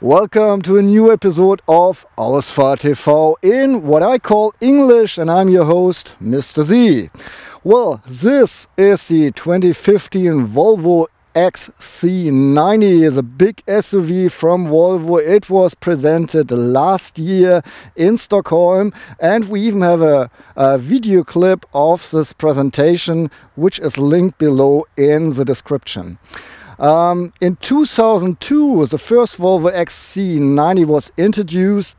Welcome to a new episode of Ausfahrt.tv in what I call English, and I'm your host, Mr. Z. Well, this is the 2015 Volvo XC90, the big SUV from Volvo. It was presented last year in Stockholm, and we even have a video clip of this presentation, which is linked below in the description. In 2002, the first Volvo XC90 was introduced.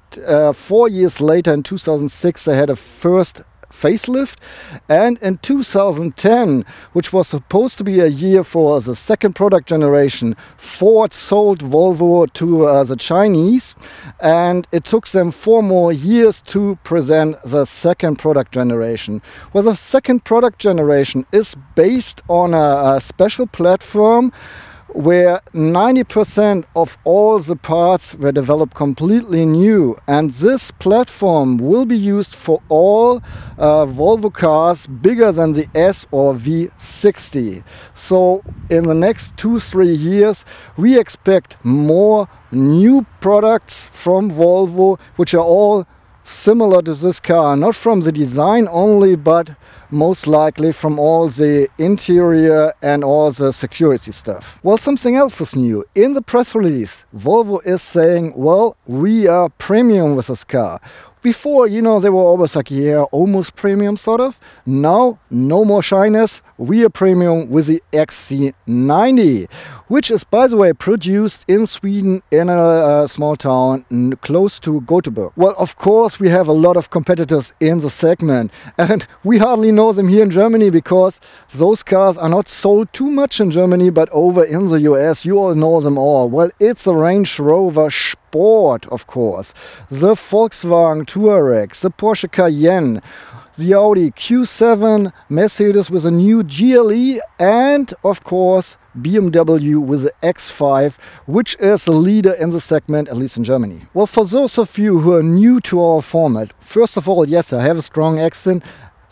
4 years later, in 2006, they had a first facelift, and in 2010, which was supposed to be a year for the second product generation, Ford sold Volvo to the Chinese, and it took them 4 more years to present the second product generation. Well, the second product generation is based on a special platform where 90% of all the parts were developed completely new, and this platform will be used for all Volvo cars bigger than the S or V60. So in the next 2-3 years we expect more new products from Volvo, which are all similar to this car, not from the design only, but most likely from all the interior and all the security stuff. Well, something else is new. In the press release, Volvo is saying, well, we are premium with this car. Before, you know, they were always like, yeah, almost premium sort of. Now, no more shyness. We are premium with the XC90, which is, by the way, produced in Sweden in a small town close to Gothenburg. Well, of course, we have a lot of competitors in the segment, and we hardly know them here in Germany because those cars are not sold too much in Germany, but over in the US, you all know them all. Well, it's a Range Rover Sport, of course, the Volkswagen Touareg, the Porsche Cayenne, the Audi Q7, Mercedes with a new GLE, and of course BMW with the X5, which is the leader in the segment, at least in Germany. Well, for those of you who are new to our format, first of all, yes, I have a strong accent.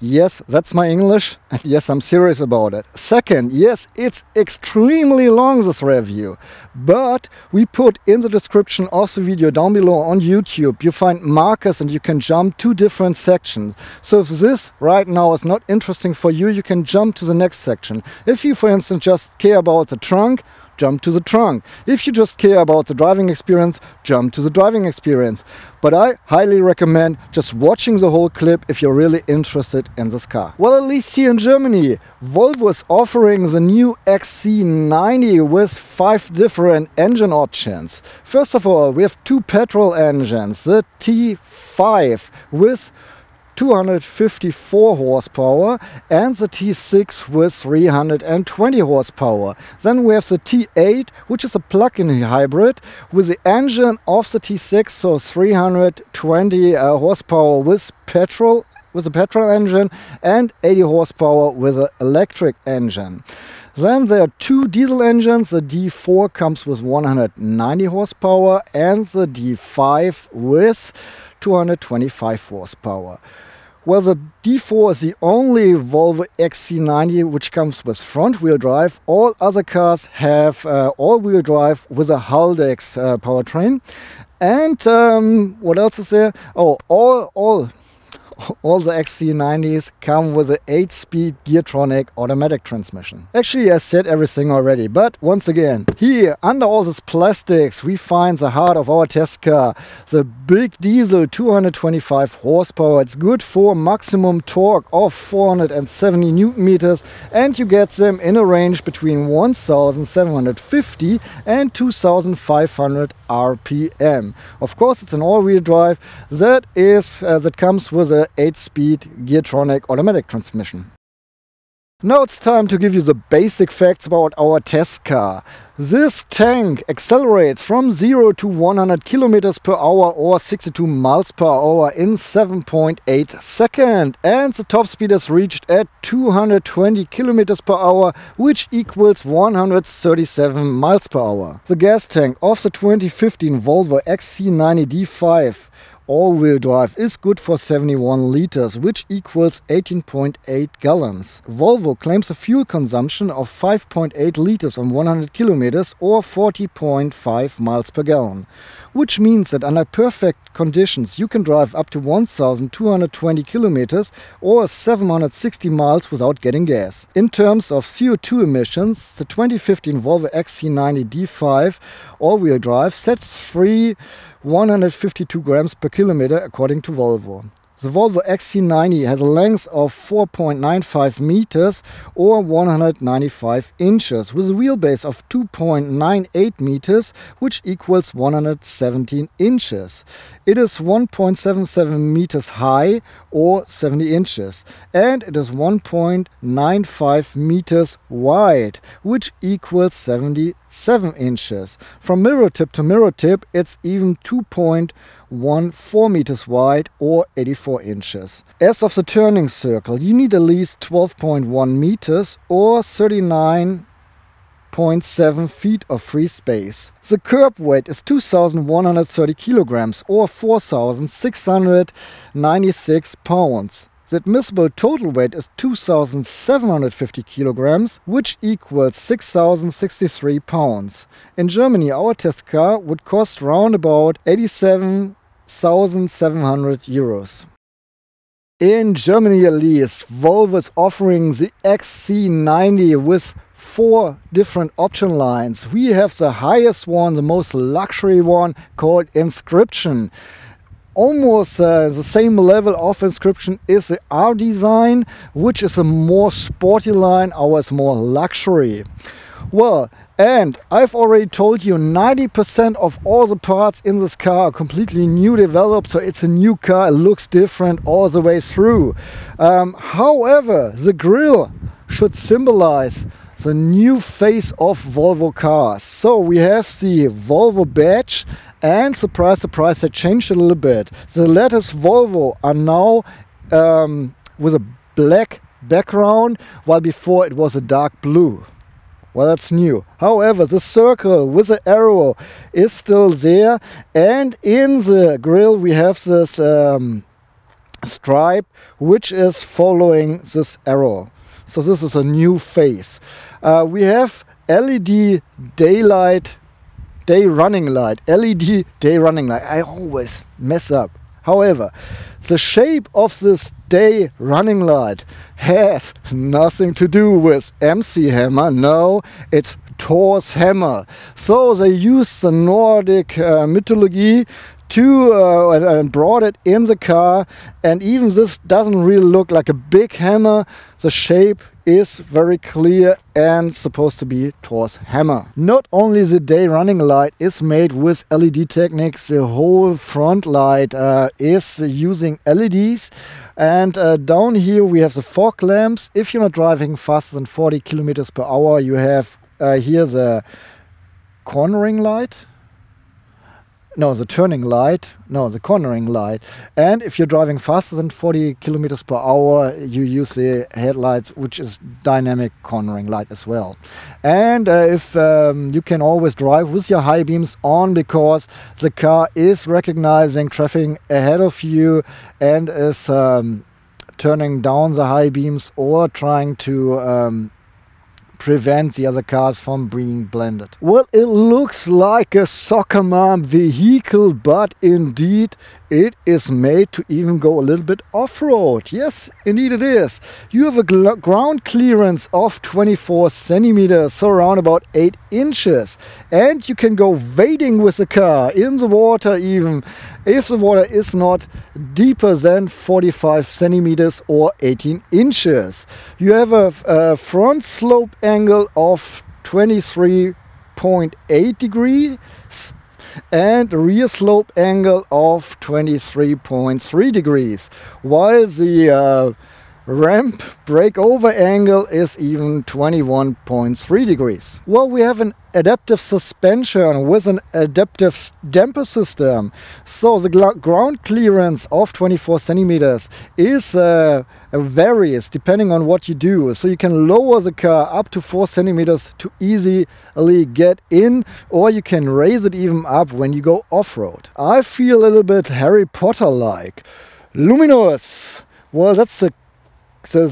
Yes, that's my English, and yes, I'm serious about it. Second, yes, it's extremely long, this review, but we put in the description of the video down below on YouTube, you find markers and you can jump to different sections. So if this right now is not interesting for you, you can jump to the next section. If you, for instance, just care about the trunk, jump to the trunk. If you just care about the driving experience, jump to the driving experience. But I highly recommend just watching the whole clip if you're really interested in this car. Well, at least here in Germany, Volvo is offering the new XC90 with 5 different engine options. First of all, we have 2 petrol engines, the T5 with 254 horsepower and the T6 with 320 horsepower. Then we have the T8, which is a plug-in hybrid with the engine of the T6, so 320 horsepower with a petrol engine, and 80 horsepower with an electric engine. Then there are 2 diesel engines. The D4 comes with 190 horsepower and the D5 with 225 horsepower. Well, the D4 is the only Volvo XC90 which comes with front-wheel drive. All other cars have all-wheel drive with a Haldex powertrain. And what else is there? Oh, all the XC90s come with an 8-speed Geartronic automatic transmission. Actually, I said everything already, but once again, here under all this plastics we find the heart of our test car, the big diesel 225 horsepower. It's good for maximum torque of 470 Newton meters, and you get them in a range between 1750 and 2500 RPM. Of course, it's an all-wheel drive that comes with a 8-speed Geartronic automatic transmission. Now it's time to give you the basic facts about our test car. This tank accelerates from 0 to 100 kilometers per hour or 62 miles per hour in 7.8 seconds, and the top speed is reached at 220 kilometers per hour, which equals 137 miles per hour. The gas tank of the 2015 Volvo XC90 D5 all-wheel drive is good for 71 liters, which equals 18.8 gallons. Volvo claims a fuel consumption of 5.8 liters on 100 kilometers or 40.5 miles per gallon, which means that under perfect conditions you can drive up to 1,220 kilometers or 760 miles without getting gas. In terms of CO2 emissions, the 2015 Volvo XC90 D5 all-wheel drive sets free 152 grams per kilometer according to Volvo. The Volvo XC90 has a length of 4.95 meters or 195 inches with a wheelbase of 2.98 meters, which equals 117 inches. It is 1.77 meters high or 70 inches, and it is 1.95 meters wide, which equals 77 inches. From mirror tip to mirror tip, it's even 2.14 meters wide or 84 inches. As of the turning circle, you need at least 12.1 meters or 39.7 feet of free space. The curb weight is 2,130 kilograms or 4,696 pounds. The admissible total weight is 2,750 kilograms, which equals 6,063 pounds. In Germany, our test car would cost round about 87,700 euros. In Germany at least, Volvo is offering the XC90 with 4 different option lines. We have the highest one, the most luxury one, called Inscription. Almost the same level of Inscription is the R design, which is a more sporty line. Ours is more luxury. Well, and I've already told you 90% of all the parts in this car are completely new developed, so it's a new car. It looks different all the way through. However, the grille should symbolize the new face of Volvo cars. So we have the Volvo badge, and surprise, surprise, they changed a little bit. The letters Volvo are now with a black background, while before it was a dark blue. Well, that's new. However, the circle with the arrow is still there, and in the grille we have this stripe which is following this arrow. So this is a new face. We have LED daylight, day running light, LED day running light. I always mess up. However, the shape of this day running light has nothing to do with MC Hammer. No, it's Thor's hammer. So they used the Nordic mythology to and brought it in the car, and even this doesn't really look like a big hammer. The shape is very clear and supposed to be Thor's hammer. Not only the day running light is made with LED techniques, the whole front light is using LEDs, and down here we have the fog lamps. If you're not driving faster than 40 kilometers per hour, you have here the cornering light. No, the turning light. No, the cornering light. And if you're driving faster than 40 kilometers per hour, you use the headlights, which is dynamic cornering light as well. And if you can always drive with your high beams on, because the car is recognizing traffic ahead of you and is turning down the high beams or trying to prevent the other cars from being blended. Well, it looks like a soccer mom vehicle, but indeed it is made to even go a little bit off-road. Yes, indeed it is. You have a ground clearance of 24 centimeters, so around about 8 inches. And you can go wading with the car in the water even, if the water is not deeper than 45 centimeters or 18 inches. You have a front slope angle of 23.8 degrees and a rear slope angle of 23.3 degrees, while the ramp breakover angle is even 21.3 degrees. Well, we have an adaptive suspension with an adaptive damper system. So the ground clearance of 24 centimeters is varies depending on what you do. So you can lower the car up to 4 centimeters to easily get in, or you can raise it even up when you go off-road. I feel a little bit Harry Potter-like. Luminous. Well, that's the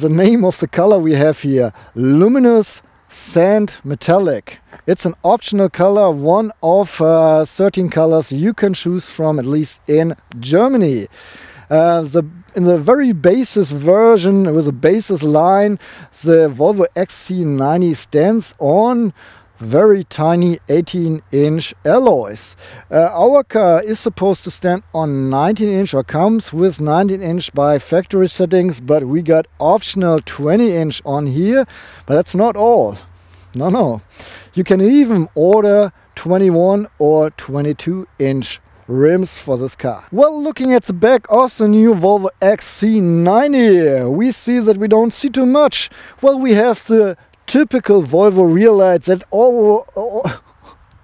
name of the color we have here. Luminous Sand Metallic. It's an optional color, one of 13 colors you can choose from, at least in Germany. In the very basis version, with a basis line, the Volvo XC90 stands on very tiny 18-inch alloys. Our car is supposed to stand on 19-inch, or comes with 19-inch by factory settings, but we got optional 20-inch on here. But that's not all. No. You can even order 21 or 22-inch rims for this car. Well, looking at the back of the new Volvo XC90, we see that we don't see too much. Well, we have the typical Volvo rear lights that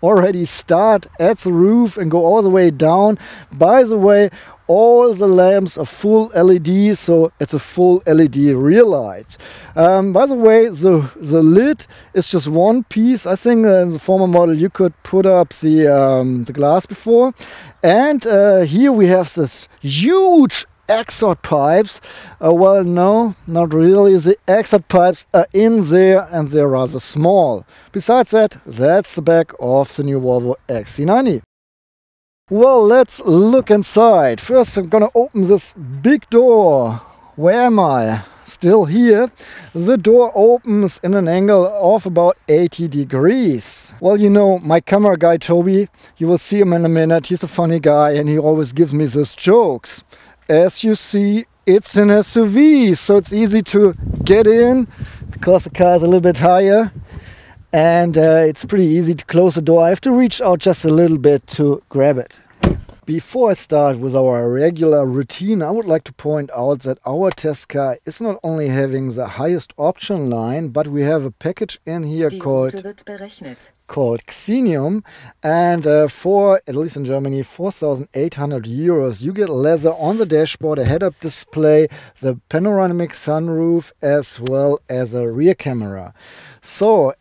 already start at the roof and go all the way down. By the way, all the lamps are full LED, so it's a full LED rear light. By the way, the lid is just one piece. I think in the former model you could put up the glass before. And here we have this huge exhaust pipes. Well, no, not really. The exhaust pipes are in there and they're rather small. Besides that, that's the back of the new Volvo XC90. Well, let's look inside. First, I'm gonna open this big door. Where am I? Still here. The door opens in an angle of about 80 degrees. Well, you know, my camera guy Toby, you will see him in a minute. He's a funny guy and he always gives me these jokes. As you see, it's an SUV, so it's easy to get in because the car is a little bit higher. And it's pretty easy to close the door. I have to reach out just a little bit to grab it. Before I start with our regular routine, I would like to point out that our test car is not only having the highest option line, but we have a package in here called Xenium, and for, at least in Germany, 4,800 euros, you get leather on the dashboard, a head-up display, the panoramic sunroof, as well as a rear camera. So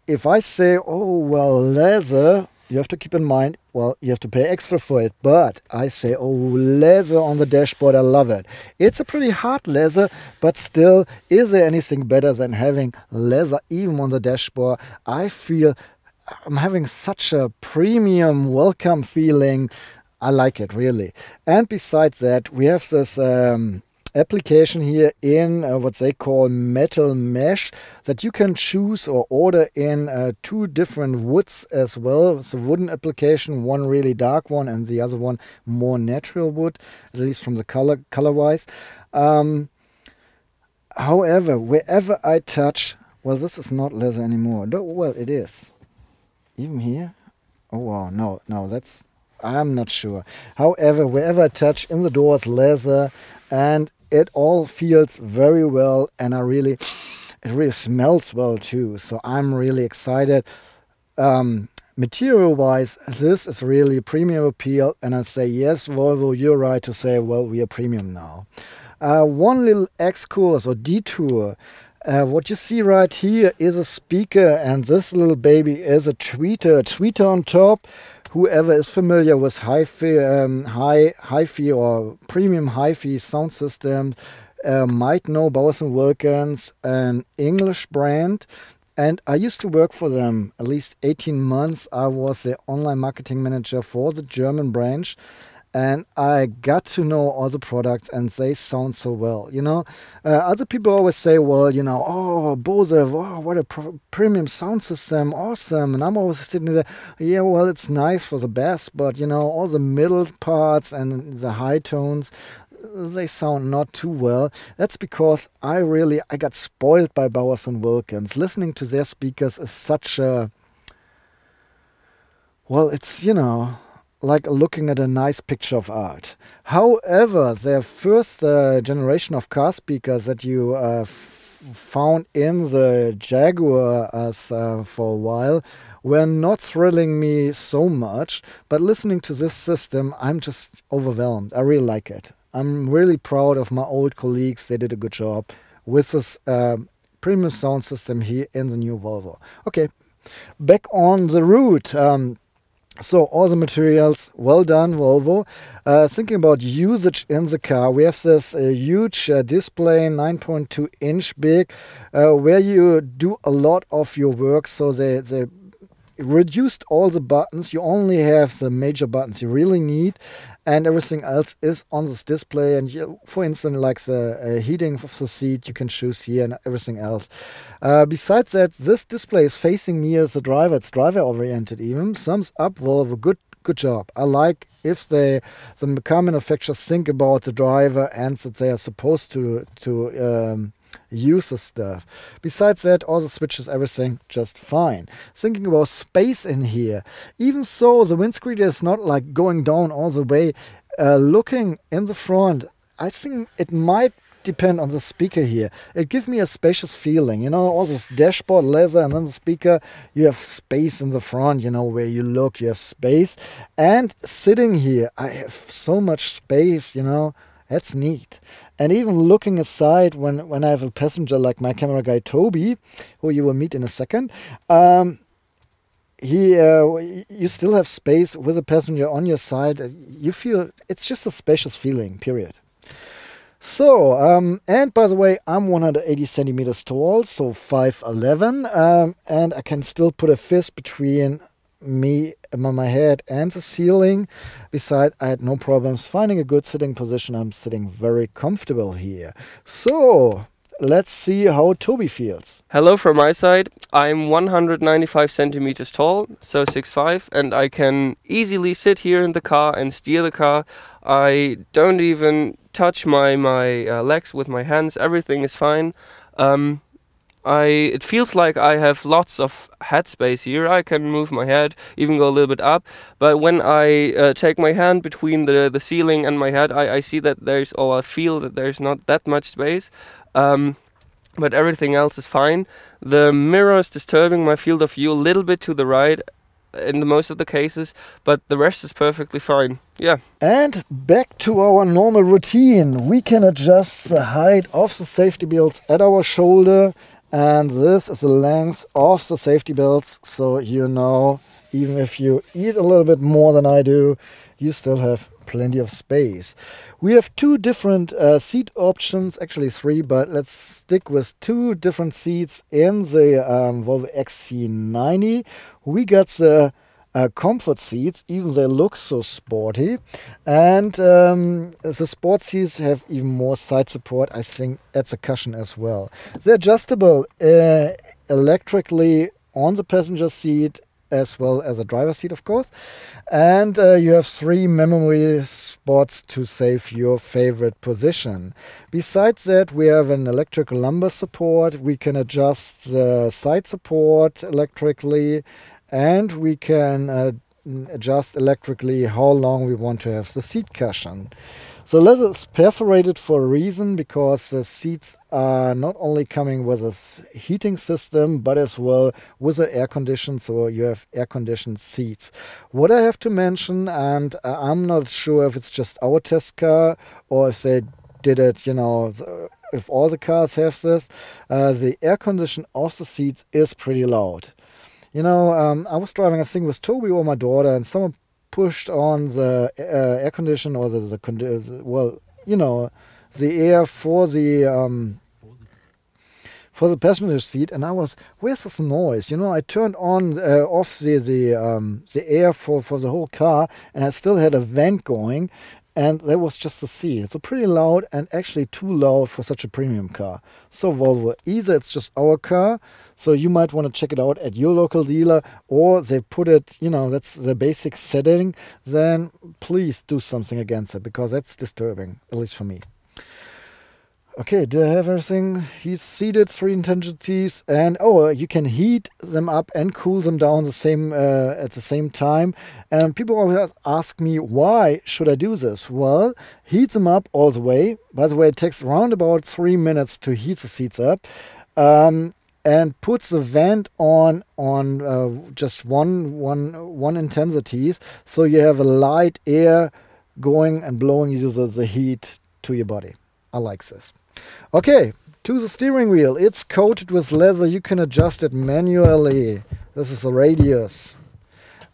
if I say, oh, well, leather, you have to keep in mind, well, you have to pay extra for it. But I say, oh, leather on the dashboard, I love it. It's a pretty hard leather, but still, is there anything better than having leather even on the dashboard? I feel I'm having such a premium welcome feeling. I like it, really. And besides that, we have this application here in what they call metal mesh that you can choose or order in 2 different woods as well. It's a wooden application, one really dark one and the other one more natural wood, at least from the color wise. However, wherever I touch, well, this is not leather anymore. Well, it is. Even here? Oh wow, no, that's, I'm not sure. However, wherever I touch in the doors, leather, and it all feels very well, and it really smells well too. So I'm really excited. Material wise, this is really premium appeal, and I say, yes, Volvo, you're right to say, well, we are premium now. One little excursus or detour. What you see right here is a speaker, and this little baby is a tweeter on top. Whoever is familiar with hi-fi or premium hi-fi sound system might know Bowers & Wilkins, an English brand. And I used to work for them at least 18 months. I was the online marketing manager for the German branch. And I got to know all the products, and they sound so well. You know, other people always say, well, you know, oh, Bose, oh, what a premium sound system, awesome. And I'm always sitting there, yeah, well, it's nice for the bass, but, you know, all the middle parts and the high tones, they sound not too well. That's because I got spoiled by Bowers & Wilkins. Listening to their speakers is such a, well, it's, you know, like looking at a nice picture of art. However, the first generation of car speakers that you found in the Jaguar for a while were not thrilling me so much, but listening to this system, I'm just overwhelmed. I really like it. I'm really proud of my old colleagues. They did a good job with this premium sound system here in the new Volvo. Okay, back on the route. So all the materials, well done Volvo. Thinking about usage in the car, we have this huge display, 9.2 inch big, where you do a lot of your work. So they reduced all the buttons. You only have the major buttons you really need, and everything else is on this display. And you, for instance, like the heating of the seat, you can choose here, and everything else. Besides that, this display is facing me as a driver. It's driver oriented even. Thumbs up, Volvo. Good job. I like if the car manufacturers think about the driver and that they are supposed to use the stuff. Besides that, all the switches, everything just fine. Thinking about space in here, even so the windscreen is not like going down all the way. Looking in the front, I think it might depend on the speaker here. It gives me a spacious feeling, you know, all this dashboard leather and then the speaker, you have space in the front, you know, where you look, you have space. And sitting here, I have so much space, you know, that's neat. And even looking aside, when I have a passenger like my camera guy Toby, who you will meet in a second, you still have space with a passenger on your side. You feel it's just a spacious feeling, period. So, and by the way, I'm 180 centimeters tall, so 5'11", and I can still put a fist between me, my head and the ceiling. Besides, I had no problems finding a good sitting position. I'm sitting very comfortable here. So let's see how Toby feels. Hello from my side. I'm 195 centimeters tall, so 6'5", and I can easily sit here in the car and steer the car. I don't even touch my legs with my hands. Everything is fine. It feels like I have lots of head space here. I can move my head, even go a little bit up. But when I take my hand between the ceiling and my head, I see that I feel that there's not that much space. But everything else is fine. The mirror is disturbing my field of view a little bit to the right in the most of the cases, but the rest is perfectly fine. Yeah. And back to our normal routine. We can adjust the height of the safety belts at our shoulder. And this is the length of the safety belts, so you know, even if you eat a little bit more than I do, you still have plenty of space. We have two different seat options, actually three, but let's stick with two different seats in the Volvo XC90. We got the comfort seats, even they look so sporty, and the sport seats have even more side support. I think that's a cushion as well. They're adjustable electrically on the passenger seat as well as a driver seat, of course, and you have 3 memory spots to save your favorite position. Besides that, we have an electrical lumbar support. We can adjust the side support electrically, and we can adjust electrically how long we want to have the seat cushion. The leather is perforated for a reason, because the seats are not only coming with a heating system, but as well with an air condition, so you have air-conditioned seats. What I have to mention, and I'm not sure if it's just our test car or if they did it, you know, if all the cars have this, the air condition of the seats is pretty loud. You know, I was driving a thing with Toby or my daughter, and someone pushed on the air condition, or well, you know, the air for the passenger seat, and I was, where's this noise? You know, I turned on off the air for the whole car, and I still had a vent going, and that was just the seat. So pretty loud, and actually too loud for such a premium car. So Volvo, either it's just our car, so you might want to check it out at your local dealer, or they put it, you know, that's the basic setting, then please do something against it, because that's disturbing, at least for me. Okay, do I have everything? He's seated, 3 intensities, and oh, you can heat them up and cool them down at the same time. And people always ask me, why should I do this? Well, heat them up all the way. By the way, it takes around about 3 minutes to heat the seats up. And puts the vent on just one intensity, so you have a light air going and blowing you the heat to your body. I like this. Okay, to the steering wheel. It's coated with leather. You can adjust it manually. This is the radius.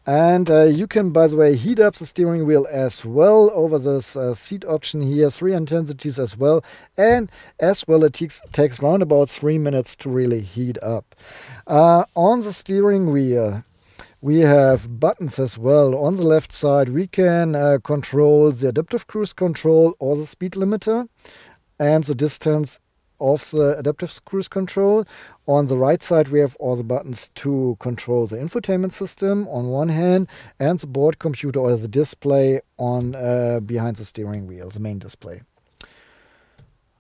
And you can, by the way, heat up the steering wheel as well over this seat option here. 3 intensities as well. And as well, it takes around about 3 minutes to really heat up. On the steering wheel, we have buttons as well. On the left side, we can control the adaptive cruise control or the speed limiter and the distance of the adaptive cruise control. On the right side, we have all the buttons to control the infotainment system on one hand and the board computer or the display on behind the steering wheel, the main display.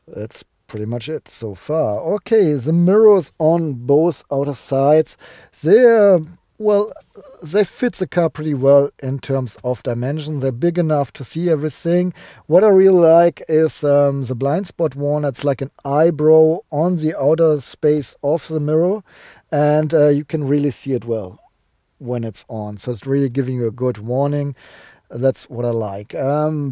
That's pretty much it so far. Okay, the mirrors on both outer sides, they fit the car pretty well in terms of dimensions. They're big enough to see everything. What I really like is the blind spot one. It's like an eyebrow on the outer space of the mirror, and you can really see it well when it's on. So it's really giving you a good warning. That's what I like.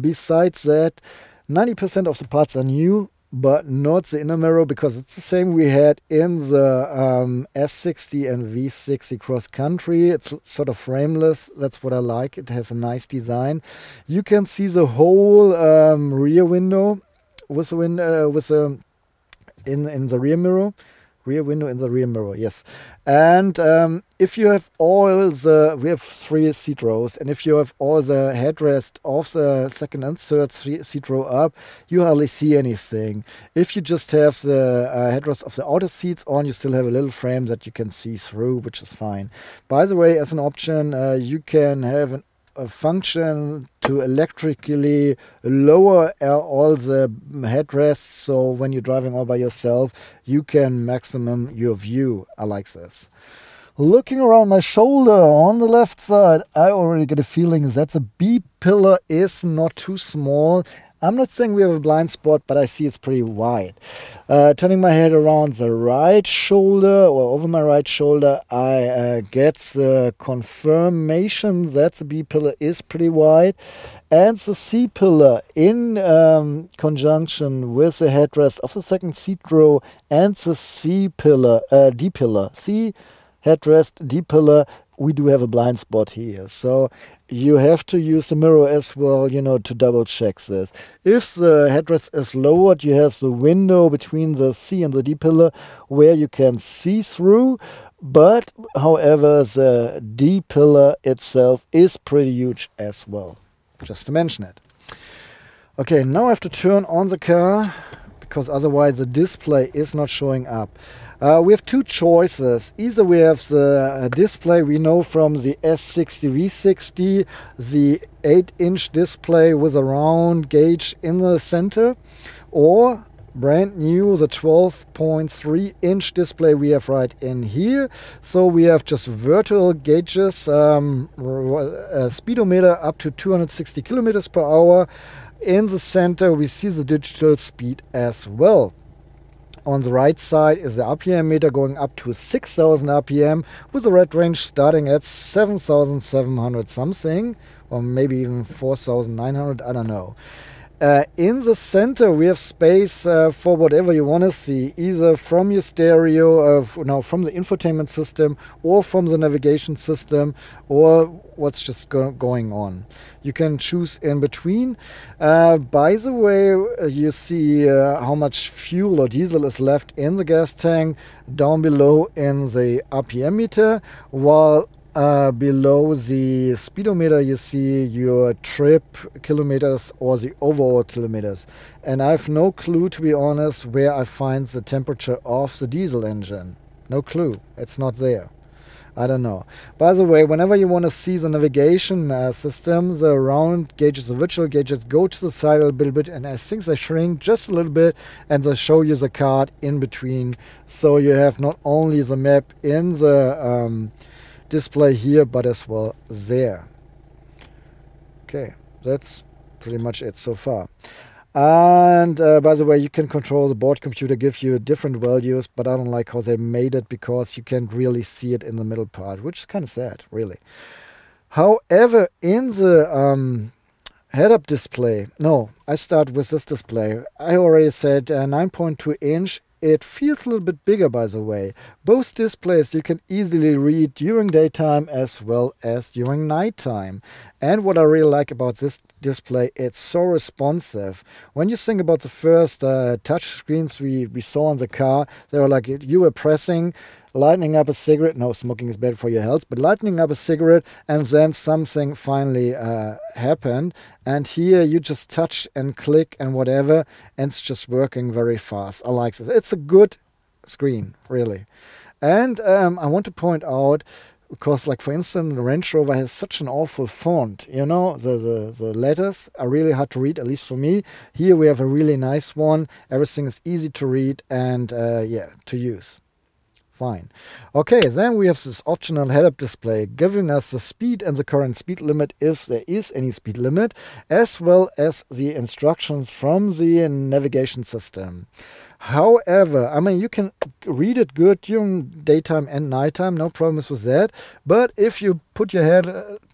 Besides that, 90% of the parts are new, but not the inner mirror, because it's the same we had in the S60 and V60 cross country. It's sort of frameless. That's what I like. It has a nice design. You can see the whole rear window with the in the rear mirror. Rear window in the rear mirror, yes. And if you have we have 3 seat rows, and if you have all the headrest of the second and third seat row up, you hardly see anything. If you just have the headrest of the outer seats on, you still have a little frame that you can see through, which is fine. By the way, as an option, you can have a function to electrically lower all the headrests, so when you're driving all by yourself, you can maximum your view. I like this. Looking around my shoulder on the left side, I already get a feeling that the B pillar is not too small. I'm not saying we have a blind spot, but I see it's pretty wide. Turning my head around the right shoulder or over my right shoulder, I get the confirmation that the B pillar is pretty wide. And the C pillar, in conjunction with the headrest of the second seat row and the D pillar, C headrest, D pillar, we do have a blind spot here. So you have to use the mirror as well, to double check this. If the headrest is lowered, you have the window between the C and the D pillar where you can see through. But, however, the D pillar itself is pretty huge as well, just to mention it. Okay, now I have to turn on the car, because otherwise the display is not showing up. We have 2 choices. Either we have the display we know from the S60 V60, the 8-inch display with a round gauge in the center, or brand new, the 12.3-inch display we have right in here. So we have just vertical gauges, a speedometer up to 260 kilometers per hour. In the center we see the digital speed as well. On the right side is the RPM meter going up to 6,000 RPM with a red range starting at 7,700 something, or maybe even 4,900, I don't know. In the center we have space for whatever you want to see, either from your stereo, from the infotainment system, or from the navigation system, or what's just going on. You can choose in between. By the way, you see how much fuel or diesel is left in the gas tank down below in the RPM meter, while below the speedometer you see your trip kilometers or the overall kilometers. And I have no clue, to be honest, where I find the temperature of the diesel engine. No clue. It's not there. I don't know. By the way, whenever you want to see the navigation system, the round gauges, the virtual gauges, go to the side a little bit, and I think they shrink just a little bit, and they show you the card in between. So you have not only the map in the display here, but as well there. Okay, that's pretty much it so far. And by the way, you can control the board computer, give you different values, but I don't like how they made it because you can't really see it in the middle part, which is kind of sad, really. However, in the head-up display, no, I start with this display. I already said 9.2 inch. It feels a little bit bigger, by the way. Both displays you can easily read during daytime as well as during nighttime. And what I really like about this display, it's so responsive. When you think about the first touch screens we saw in the car, they were like you were pressing, lighting up a cigarette. No, smoking is bad for your health, but lighting up a cigarette, and then something finally happened. And here you just touch and click and whatever, and it's just working very fast. I like this. It's a good screen, really. And I want to point out, because like for instance, the Range Rover has such an awful font. You know, the letters are really hard to read, at least for me. Here we have a really nice one. Everything is easy to read and yeah, to use. Fine. Okay, then we have this optional head-up display giving us the speed and the current speed limit, if there is any speed limit, as well as the instructions from the navigation system. However, I mean, you can read it good during daytime and nighttime, no problems with that. But if you put your head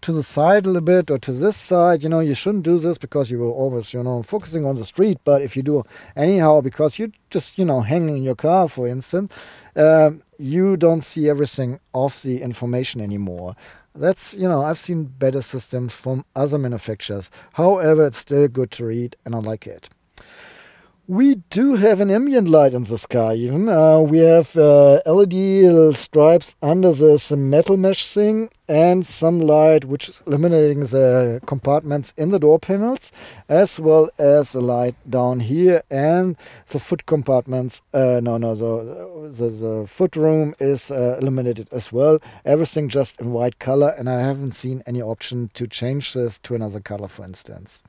to the side a little bit or to this side, you know, you shouldn't do this because you were always, you know, focusing on the street. But if you do anyhow, because you just, you know, hanging in your car, for instance, you don't see everything of the information anymore. That's, you know, I've seen better systems from other manufacturers. However, it's still good to read and I like it. We do have an ambient light in this car even. We have LED stripes under this metal mesh thing and some light which is illuminating the compartments in the door panels, as well as the light down here and the foot compartments. The foot room is illuminated as well. Everything just in white color, and I haven't seen any option to change this to another color, for instance.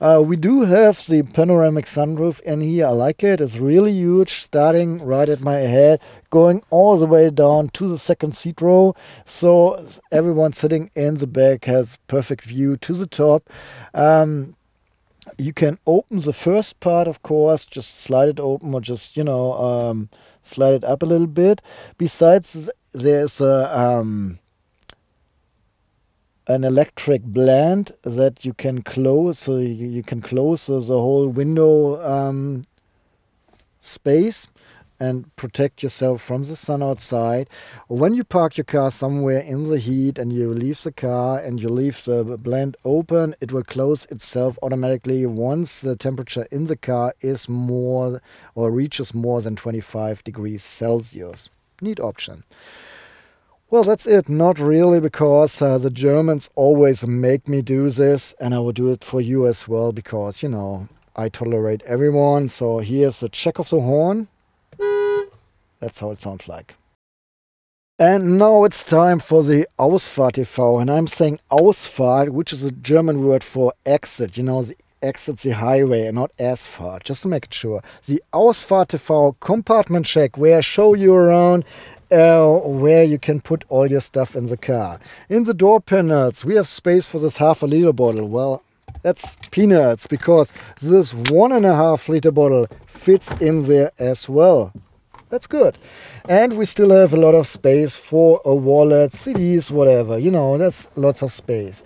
We do have the panoramic sunroof in here. I like it. It's really huge, starting right at my head, going all the way down to the second seat row. So everyone sitting in the back has perfect view to the top. You can open the first part, of course, just slide it open or just, you know, slide it up a little bit. Besides, there's an electric blend that you can close, so you can close the whole window space and protect yourself from the sun outside. When you park your car somewhere in the heat and you leave the car and you leave the blend open, it will close itself automatically once the temperature in the car is more or reaches more than 25 degrees Celsius. Neat option. Well, that's it. Not really, because the Germans always make me do this, and I will do it for you as well, because, you know, I tolerate everyone. So here's the check of the horn. That's how it sounds like. And now it's time for the Ausfahrt.tv, and I'm saying Ausfahrt, which is a German word for exit. You know, the exit the highway and not asphalt, just to make it sure. The Ausfahrt.tv compartment check, where I show you around where you can put all your stuff in the car. In the door panels, we have space for this half a liter bottle. Well, that's peanuts, because this 1.5 liter bottle fits in there as well. That's good. And we still have a lot of space for a wallet, CDs, whatever. You know, that's lots of space.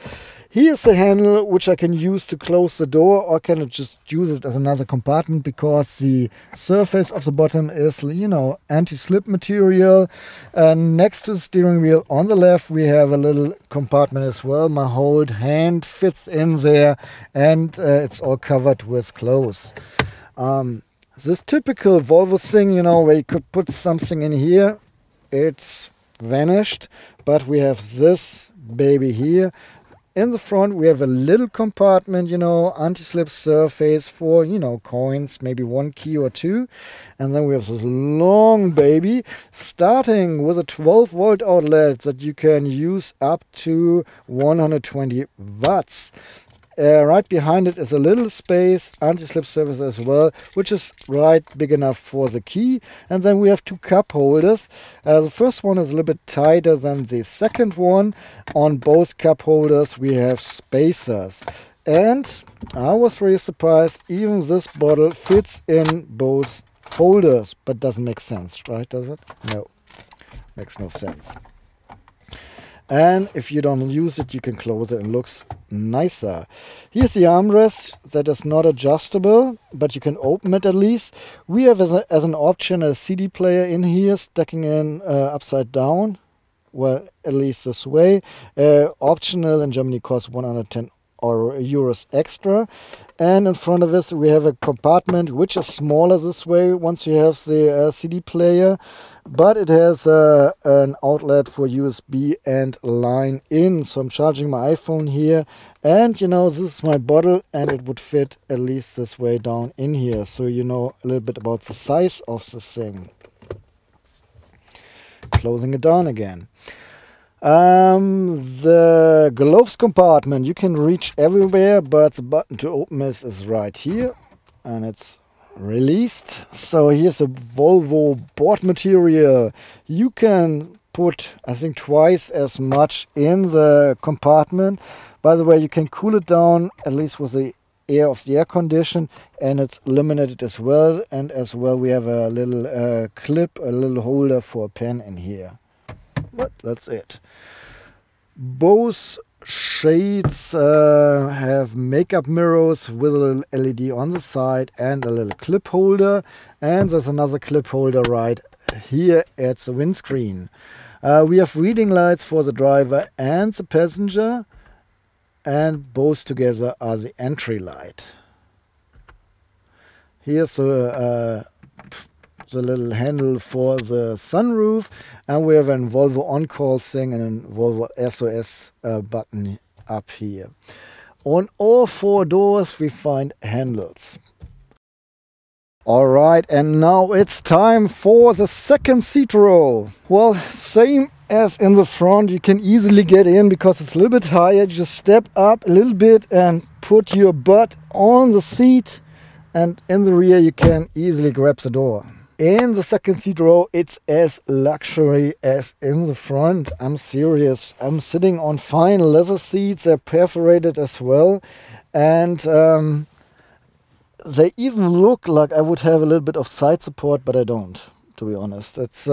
Here's the handle which I can use to close the door, or can I just use it as another compartment, because the surface of the bottom is, you know, anti-slip material. Next to the steering wheel on the left we have a little compartment as well. My whole hand fits in there, and it's all covered with clothes. This typical Volvo thing, you know, where you could put something in here, it's vanished, but we have this baby here. In the front we have a little compartment, you know, anti-slip surface for, you know, coins, maybe 1 key or 2. And then we have this long baby, starting with a 12-volt outlet that you can use up to 120 watts. Right behind it is a little space, anti-slip surface as well, which is right big enough for the key. And then we have 2 cup holders. The first one is a little bit tighter than the second one. On both cup holders we have spacers. And I was really surprised, even this bottle fits in both holders, but doesn't make sense, right? Does it? No, makes no sense. And if you don't use it, you can close it and it looks nicer. Here's the armrest that is not adjustable, but you can open it at least. We have as an option a CD player in here, sticking in upside down. Well, at least this way. Optional in Germany costs 110 euros extra. And in front of us we have a compartment which is smaller this way once you have the CD player, but it has an outlet for USB and line in. So I'm charging my iPhone here, and you know, this is my bottle and it would fit at least this way down in here, so you know a little bit about the size of the thing. Closing it down again. The gloves compartment, you can reach everywhere, but the button to open is right here, and it's released. So here's a Volvo board material. You can put, I think, twice as much in the compartment. By the way, you can cool it down, at least with the air of the air condition, and it's illuminated as well. And as well we have a little clip, a little holder for a pen in here. But that's it. Both shades have makeup mirrors with a little LED on the side and a little clip holder. And there's another clip holder right here at the windscreen. We have reading lights for the driver and the passenger, and both together are the entry light. Here's the little handle for the sunroof, and we have a Volvo on-call thing and a Volvo SOS button up here. On all 4 doors we find handles. Alright, and now it's time for the second seat row. Well, same as in the front, you can easily get in because it's a little bit higher. Just step up a little bit and put your butt on the seat, and in the rear you can easily grab the door. In the second seat row, it's as luxury as in the front. I'm serious. I'm sitting on fine leather seats. They're perforated as well. And they even look like I would have a little bit of side support, but I don't, to be honest. It's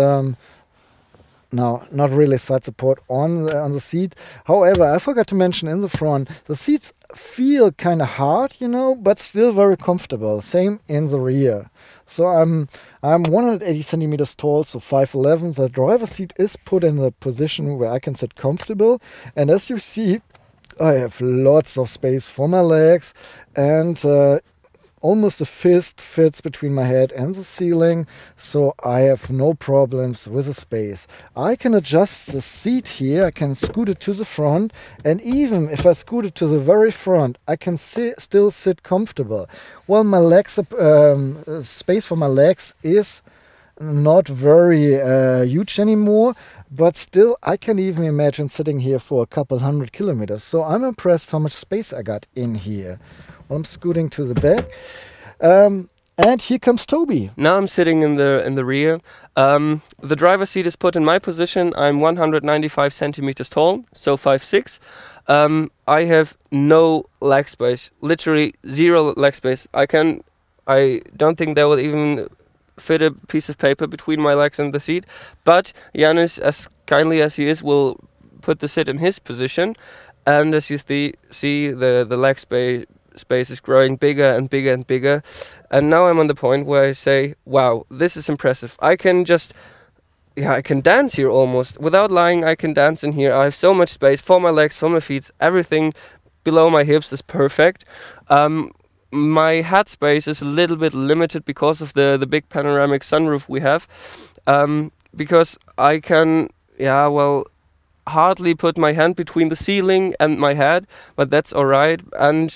no, not really side support on the seat. However, I forgot to mention in the front, the seats feel kind of hard, you know, but still very comfortable. Same in the rear. So I'm 180 centimeters tall, so 5'11". The driver's seat is put in the position where I can sit comfortable. And as you see, I have lots of space for my legs, and almost a fist fits between my head and the ceiling, so I have no problems with the space. I can adjust the seat here, I can scoot it to the front, and even if I scoot it to the very front, I can still sit comfortable. Well, my legs, space for my legs is not very huge anymore, but still I can even imagine sitting here for a couple 100 kilometers. So I'm impressed how much space I got in here. I'm scooting to the back, and here comes Toby. Now I'm sitting in the rear. The driver's seat is put in my position. I'm 195 centimeters tall, so 5'6". I have no leg space, literally 0 leg space. I don't think there will even fit a piece of paper between my legs and the seat. But Janus, as kindly as he is, will put the seat in his position, and as you see, the leg space is growing bigger and bigger and bigger, and now I'm on the point where I say, wow, this is impressive. I can dance here almost. Without lying, I can dance in here. I have so much space for my legs, for my feet. Everything below my hips is perfect. My head space is a little bit limited because of the big panoramic sunroof we have, because I can, hardly put my hand between the ceiling and my head, but that's alright. And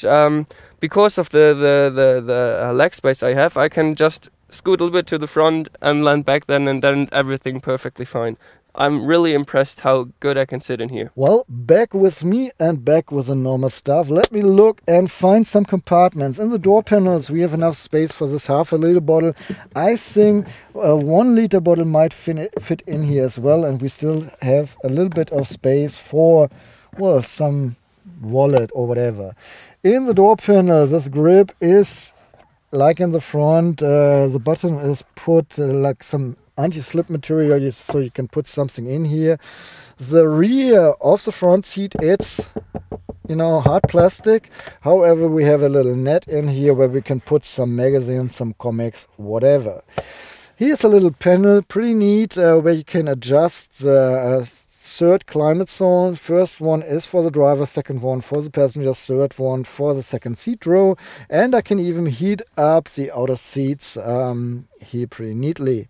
because of the leg space I have, I can just scoot a little bit to the front and land back then, and then everything perfectly fine. I'm really impressed how good I can sit in here. Well, back with me and back with the normal stuff. Let me look and find some compartments. In the door panels we have enough space for this half-a-liter bottle. I think a 1 liter bottle might fit in here as well, and we still have a little bit of space for, well, some wallet or whatever. In the door panel, this grip is like in the front. The button is put like some anti-slip material, so you can put something in here. The rear of the front seat, it's, you know, hard plastic. However, we have a little net in here where we can put some magazines, some comics, whatever. Here's a little panel, pretty neat, where you can adjust the third climate zone. First one is for the driver, second one for the passenger, third one for the second seat row, and I can even heat up the outer seats here pretty neatly.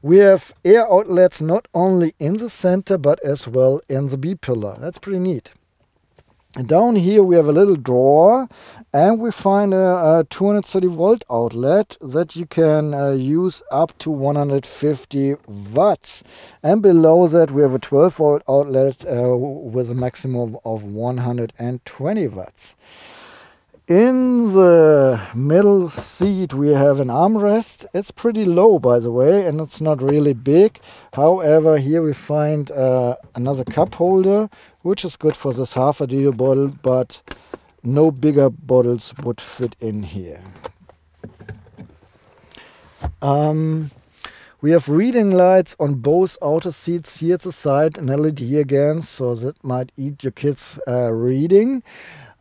We have air outlets not only in the center but as well in the B-pillar. That's pretty neat. And down here we have a little drawer, and we find a 230 volt outlet that you can use up to 150 watts. And below that we have a 12 volt outlet with a maximum of 120 watts. In the middle seat we have an armrest. It's pretty low, by the way, and it's not really big. However, here we find another cup holder, which is good for this half-a-liter bottle, but no bigger bottles would fit in here. We have reading lights on both outer seats here at the side, an LED again, so that might eat your kids' reading.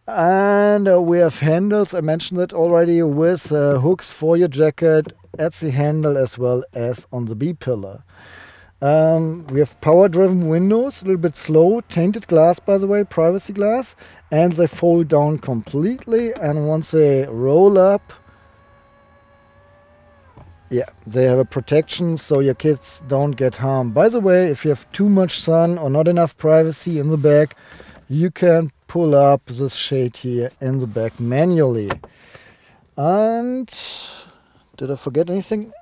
And we have handles, I mentioned it already, with hooks for your jacket at the handle as well as on the B-pillar. We have power-driven windows, a little bit slow, tainted glass, by the way, privacy glass, and they fold down completely, and once they roll up, yeah, they have a protection so your kids don't get harmed. By the way, if you have too much sun or not enough privacy in the back, you can pull up this shade here in the back manually. And did I forget anything?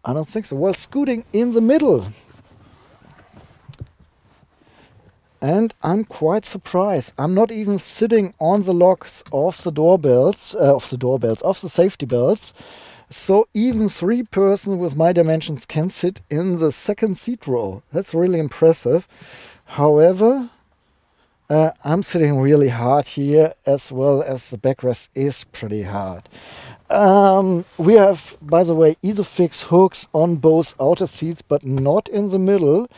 I don't think so. Well, scooting in the middle. And I'm quite surprised. I'm not even sitting on the locks of the doorbells, of the safety belts. So even 3 persons with my dimensions can sit in the second seat row. That's really impressive. However, I'm sitting really hard here, as well as the backrest is pretty hard. We have, by the way, Isofix hooks on both outer seats, but not in the middle.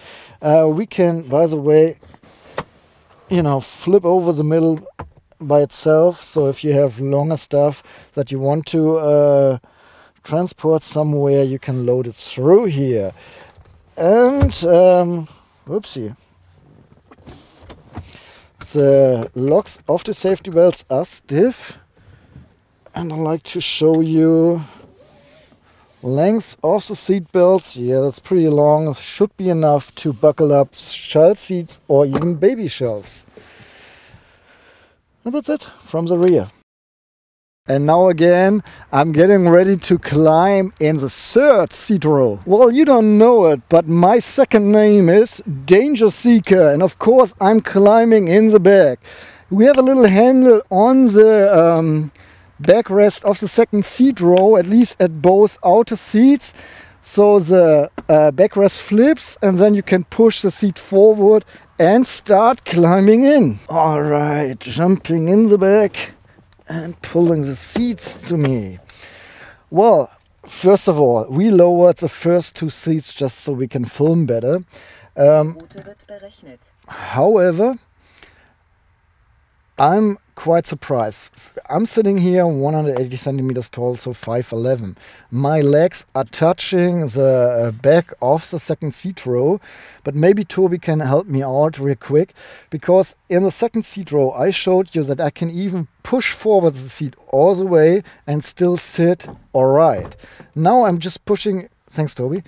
We can, by the way, you know, flip over the middle by itself. So if you have longer stuff that you want to transport somewhere, you can load it through here. And, whoopsie. The locks of the safety belts are stiff, and I'd like to show you length of the seat belts. Yeah, that's pretty long. It should be enough to buckle up child seats or even baby shelves. And that's it from the rear. And now again, I'm getting ready to climb in the third seat row. Well, you don't know it, but my second name is Danger Seeker. And of course, I'm climbing in the back. We have a little handle on the backrest of the second seat row, at least at both outer seats. So the backrest flips, and then you can push the seat forward and start climbing in. All right, jumping in the back and pulling the seats to me. Well, first of all, we lowered the first 2 seats just so we can film better. However, I'm quite surprised. I'm sitting here 180 centimeters tall, so 5'11". My legs are touching the back of the second seat row, but maybe Toby can help me out real quick, because in the second seat row I showed you that I can even push forward the seat all the way and still sit alright. Now I'm just pushing, thanks Toby,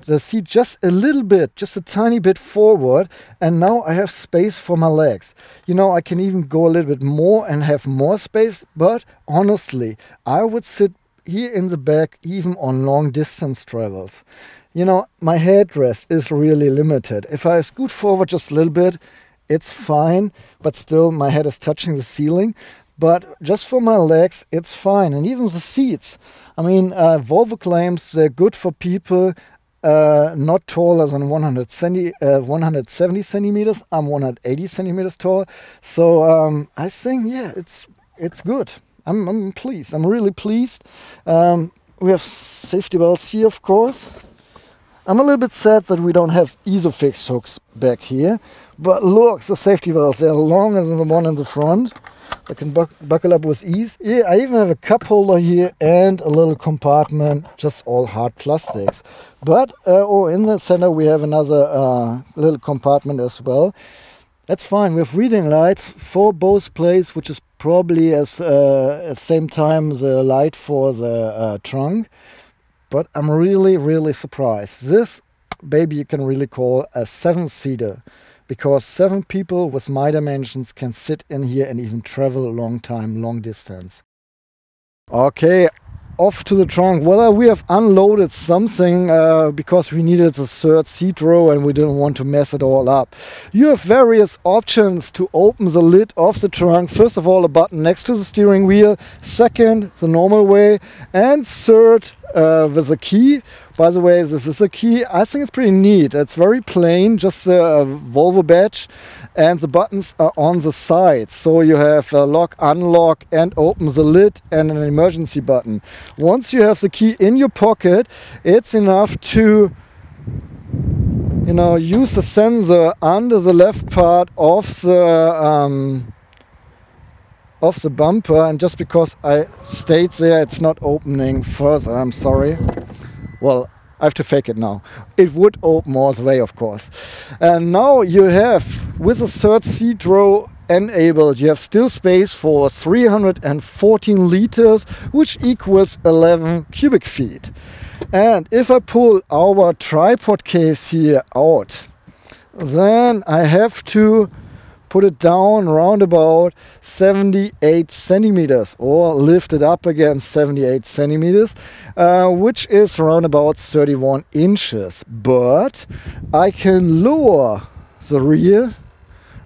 the seat just a little bit, just a tiny bit forward, and now I have space for my legs. You know, I can even go a little bit more and have more space, but honestly, I would sit here in the back even on long distance travels. You know, my headrest is really limited. If I scoot forward just a little bit, it's fine, but still my head is touching the ceiling. But just for my legs, it's fine. And even the seats. I mean, Volvo claims they're good for people not taller than 170 centimeters. I'm 180 centimeters tall. So I think, yeah, it's good. I'm pleased. I'm really pleased. We have safety belts here, of course. I'm a little bit sad that we don't have Isofix hooks back here. But look, the safety belts, they're longer than the one in the front. I can buckle up with ease. Yeah, I even have a cup holder here and a little compartment, just all hard plastics. But in the center we have another little compartment as well. That's fine. We have reading lights for both places, which is probably at same time the light for the trunk. But I'm really, really surprised. This baby you can really call a 7-seater. Because 7 people with my dimensions can sit in here and even travel a long time, long distance. Okay, off to the trunk. Well, we have unloaded something because we needed the third seat row and we didn't want to mess it all up. You have various options to open the lid of the trunk. First of all, a button next to the steering wheel. Second, the normal way. And third, with a key. By the way, this is a key. I think it's pretty neat. It's very plain, just a Volvo badge, and the buttons are on the side. So you have lock, unlock, and open the lid, and an emergency button. Once you have the key in your pocket, it's enough to, you know, use the sensor under the left part of the bumper, and just because I stayed there, it's not opening further. I'm sorry. Well, I have to fake it now. It would open all the way, of course. And now you have, with the third seat row enabled, you have still space for 314 liters, which equals 11 cubic feet. And if I pull our tripod case here out, then I have to put it down around about 78 centimeters or lift it up again 78 centimeters, which is around about 31 inches. But I can lower the rear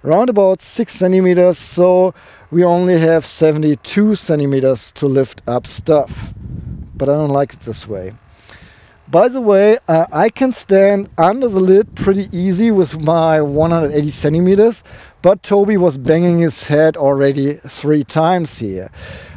around about 6 centimeters, so we only have 72 centimeters to lift up stuff. But I don't like it this way. By the way, I can stand under the lid pretty easy with my 180 centimeters, but Toby was banging his head already 3 times here.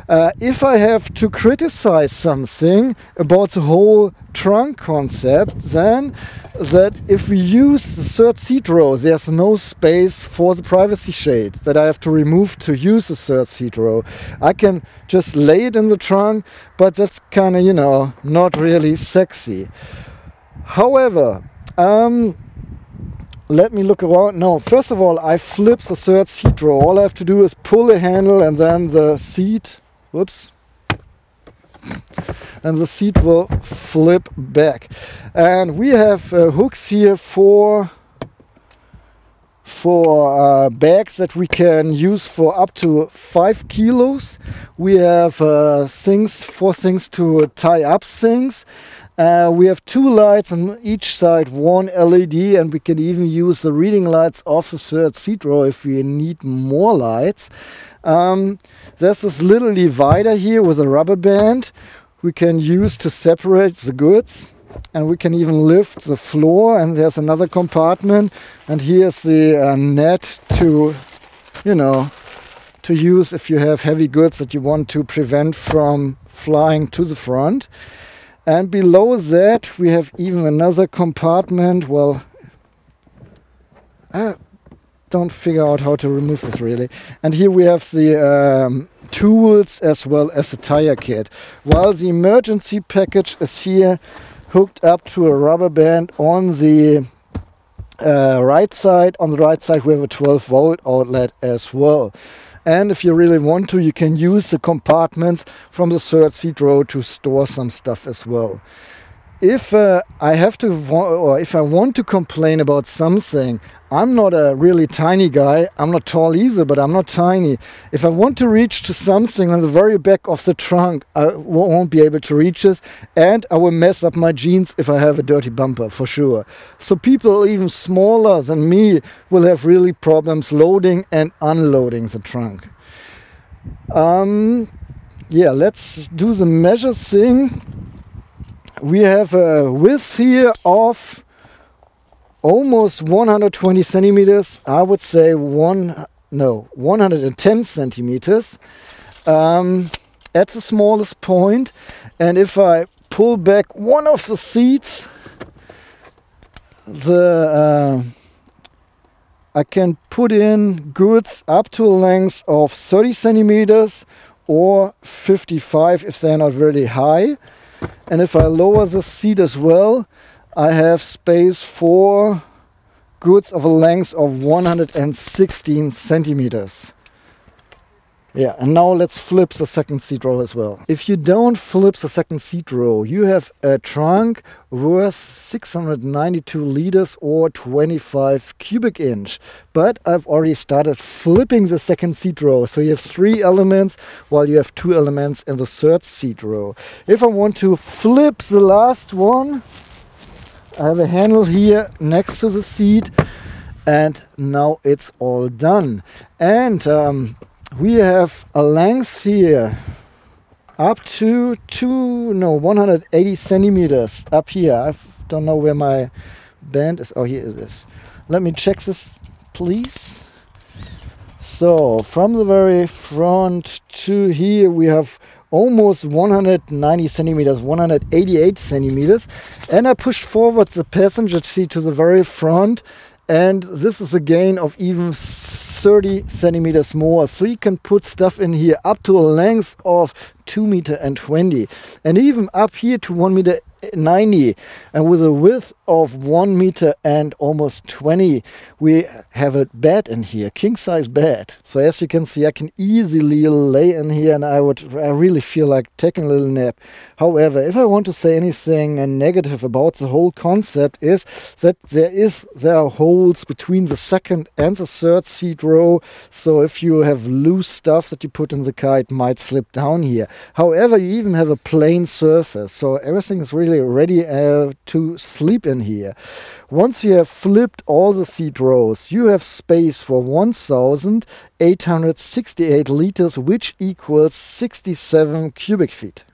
If I have to criticize something about the whole trunk concept, then that if we use the third seat row, there's no space for the privacy shade that I have to remove to use the third seat row. I can just lay it in the trunk, but that's kind of, you know, not really sexy. However, let me look around. No, first of all, I flip the third seat row. All I have to do is pull the handle and then the seat, whoops, and the seat will flip back. And we have hooks here for bags that we can use for up to 5 kilos. We have 4 things to tie up things. We have 2 lights on each side, 1 LED, and we can even use the reading lights of the third seat row if we need more lights. There's this little divider here with a rubber band we can use to separate the goods, and we can even lift the floor, and there's another compartment, and here's the net to, you know, to use if you have heavy goods that you want to prevent from flying to the front. And below that we have even another compartment. Well, I don't figure out how to remove this really. And here we have the tools as well as the tire kit. While the emergency package is here hooked up to a rubber band on the right side. On the right side we have a 12-volt outlet as well. And if you really want to, you can use the compartments from the third seat row to store some stuff as well. if I have to, or if I want to complain about something, I'm not a really tiny guy. I'm not tall either, but I'm not tiny. If I want to reach to something on the very back of the trunk, I won't be able to reach it, and I will mess up my jeans if I have a dirty bumper, for sure. So people even smaller than me will have really problems loading and unloading the trunk. Yeah, let's do the measure thing. We have a width here of almost 120 centimeters. I would say 110 centimeters at the smallest point. And if I pull back one of the seats, I can put in goods up to a length of 30 centimeters or 55 if they're not really high. And if I lower the seat as well, I have space for goods of a length of 116 centimeters. Yeah, and now let's flip the second seat row as well. If you don't flip the second seat row, you have a trunk worth 692 liters or 25 cubic inch. But I've already started flipping the second seat row. So you have 3 elements while you have 2 elements in the third seat row. If I want to flip the last one, I have a handle here next to the seat, and now it's all done. And we have a length here up to 180 centimeters up here. I don't know where my band is. Oh, here it is. Let me check this, please. So from the very front to here, we have almost 190 centimeters, 188 centimeters. And I pushed forward the passenger seat to the very front, and this is a gain of even 30 centimeters more. So you can put stuff in here up to a length of 2.20 meters, and even up here to 1.90 meters, and with a width of 1 meter and almost 20, we have a bed in here, king size bed. So as you can see, I can easily lay in here, and I really feel like taking a little nap. However, if I want to say anything negative about the whole concept, is that there are holes between the second and the third seat row. So if you have loose stuff that you put in the car, it might slip down here. However, you even have a plain surface, so everything is really ready to sleep in here. Once you have flipped all the seat rows, you have space for 1,868 liters, which equals 67 cubic feet.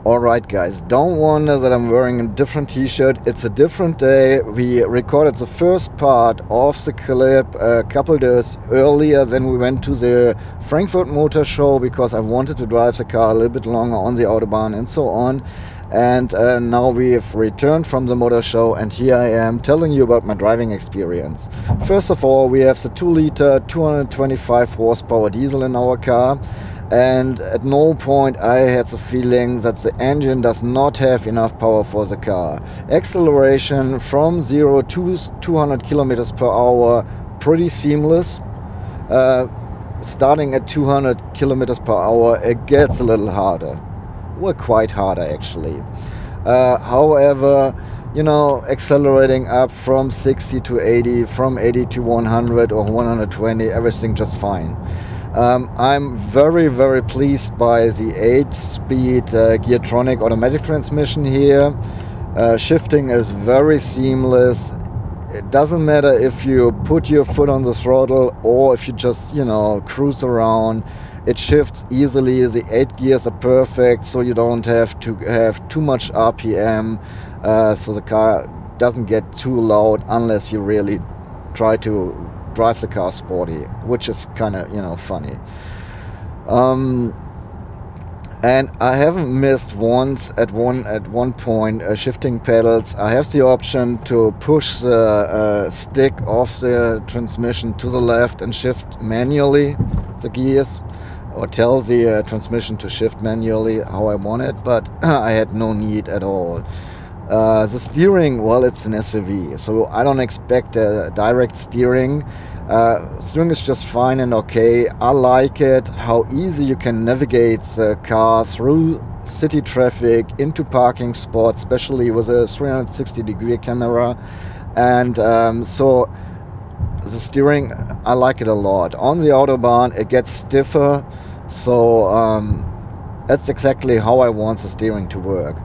Alright guys, don't wonder that I'm wearing a different t-shirt. It's a different day. We recorded the first part of the clip a couple days earlier. Then we went to the Frankfurt Motor Show because I wanted to drive the car a little bit longer on the Autobahn and so on. And now we have returned from the motor show, and here I am telling you about my driving experience. First of all, we have the 2-liter 225 horsepower diesel in our car. And at no point I had the feeling that the engine does not have enough power for the car. Acceleration from 0 to 200 kilometers per hour, pretty seamless. Starting at 200 kilometers per hour, it gets a little harder. Well, quite harder actually. However, you know, accelerating up from 60 to 80, from 80 to 100 or 120, everything just fine. I'm very, very pleased by the 8-speed Geartronic automatic transmission here. Shifting is very seamless. It doesn't matter if you put your foot on the throttle or if you just, you know, cruise around. It shifts easily. The 8 gears are perfect, so you don't have to have too much RPM, so the car doesn't get too loud unless you really try to drive the car sporty, which is kind of, you know, funny. And I haven't missed once at one point shifting pedals. I have the option to push the stick off the transmission to the left and shift manually the gears, or tell the transmission to shift manually how I want it, but I had no need at all. The steering, well, it's an SUV, so I don't expect direct steering. Steering is just fine and okay. I like it, how easy you can navigate the car through city traffic, into parking spots, especially with a 360-degree camera. And so the steering, I like it a lot. On the Autobahn it gets stiffer, so that's exactly how I want the steering to work.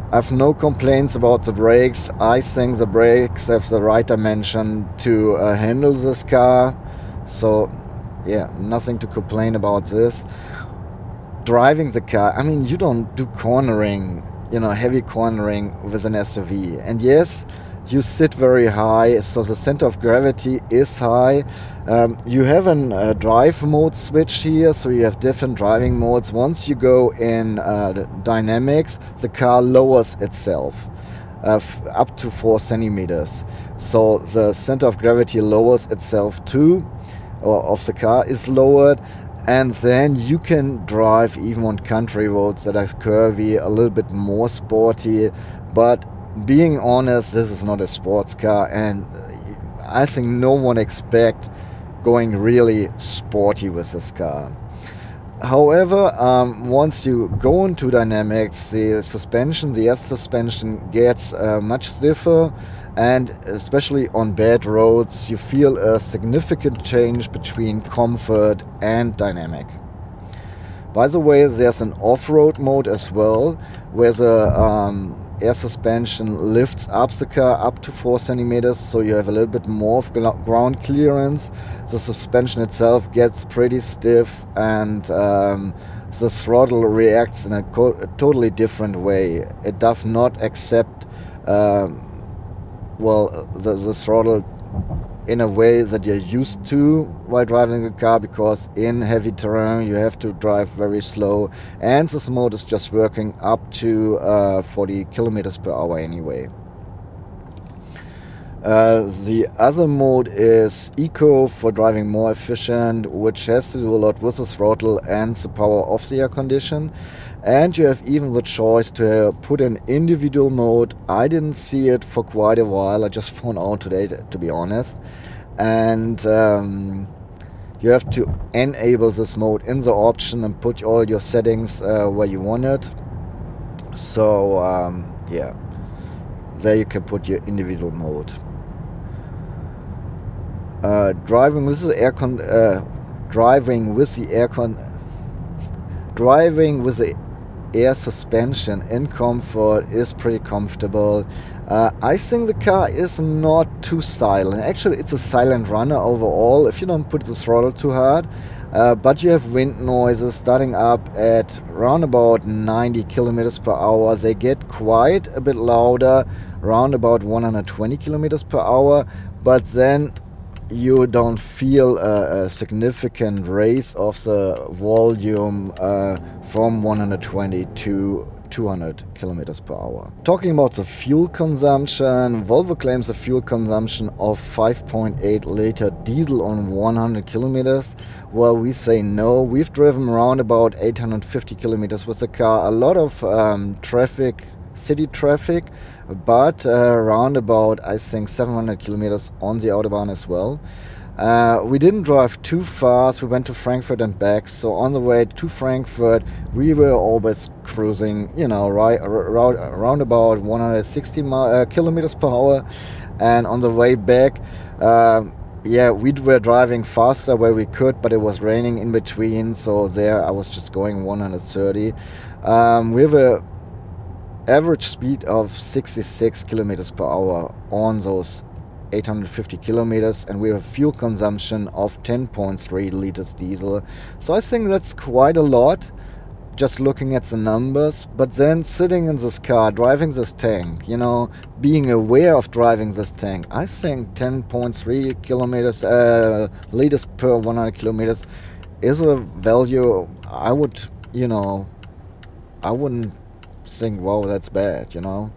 I have no complaints about the brakes. I think the brakes have the right dimension to handle this car. So yeah, nothing to complain about this. Driving the car, I mean, you don't do cornering, you know, heavy cornering with an SUV. And yes, you sit very high, so the center of gravity is high. You have a drive mode switch here, so you have different driving modes. Once you go in dynamics, the car lowers itself up to 4 centimeters. So the center of gravity lowers itself too, or of the car is lowered. And then you can drive even on country roads that are curvy, a little bit more sporty. But being honest, this is not a sports car, and I think no one expects going really sporty with this car. However, once you go into dynamics, the suspension, the air suspension gets much stiffer, and especially on bad roads you feel a significant change between comfort and dynamic. By the way, there's an off-road mode as well, where the air suspension lifts up the car up to 4 centimeters, so you have a little bit more of ground clearance. The suspension itself gets pretty stiff, and the throttle reacts in a totally different way. It does not accept the throttle in a way that you're used to while driving a car, because in heavy terrain you have to drive very slow, and this mode is just working up to 40 kilometers per hour anyway. The other mode is Eco, for driving more efficient, which has to do a lot with the throttle and the power of the air condition. And you have even the choice to put an individual mode. I didn't see it for quite a while, I just found out today, to be honest. And you have to enable this mode in the option and put all your settings where you want it. So yeah, there you can put your individual mode. Driving with the air suspension in comfort is pretty comfortable. I think the car is not too silent. Actually, it's a silent runner overall if you don't put the throttle too hard. But you have wind noises starting up at around about 90 kilometers per hour. They get quite a bit louder, around about 120 kilometers per hour. But then you don't feel a significant raise of the volume from 120 to 200 kilometers per hour. Talking about the fuel consumption, Volvo claims a fuel consumption of 5.8 liter diesel on 100 kilometers. Well, we say no. We've driven around about 850 kilometers with the car. A lot of traffic, city traffic, but around about, I think, 700 kilometers on the Autobahn as well. We didn't drive too fast. We went to Frankfurt and back, so on the way to Frankfurt we were always cruising, you know, around about 160 kilometers per hour, and on the way back yeah, we were driving faster where we could, but it was raining in between, so there I was just going 130. We have a average speed of 66 kilometers per hour on those 850 kilometers, and we have fuel consumption of 10.3 liters diesel. So I think that's quite a lot, just looking at the numbers. But then sitting in this car, driving this tank, you know, being aware of driving this tank, I think 10.3 kilometers liters per 100 kilometers is a value I would, you know, I wouldn't think, wow, that's bad, you know.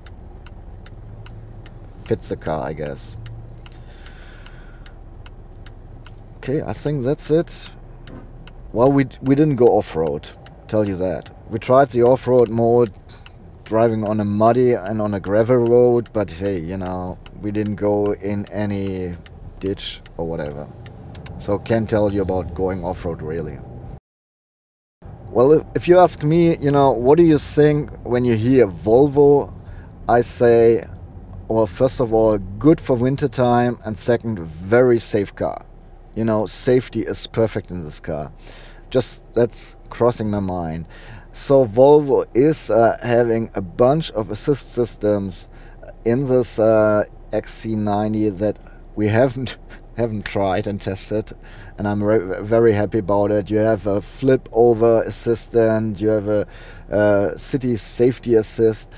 Fits the car, I guess. Okay, I think that's it. Well, we didn't go off-road, tell you that. We tried the off-road mode, driving on a muddy and on a gravel road, but hey, you know, we didn't go in any ditch or whatever. So can't tell you about going off-road really. Well, if you ask me, you know, what do you think when you hear Volvo? I say, well, first of all, good for winter time, and second, very safe car. You know, safety is perfect in this car. Just that's crossing my mind. So Volvo is having a bunch of assist systems in this XC90 that we haven't tried and tested, and I'm very happy about it. You have a flip over assistant, you have a city safety assist.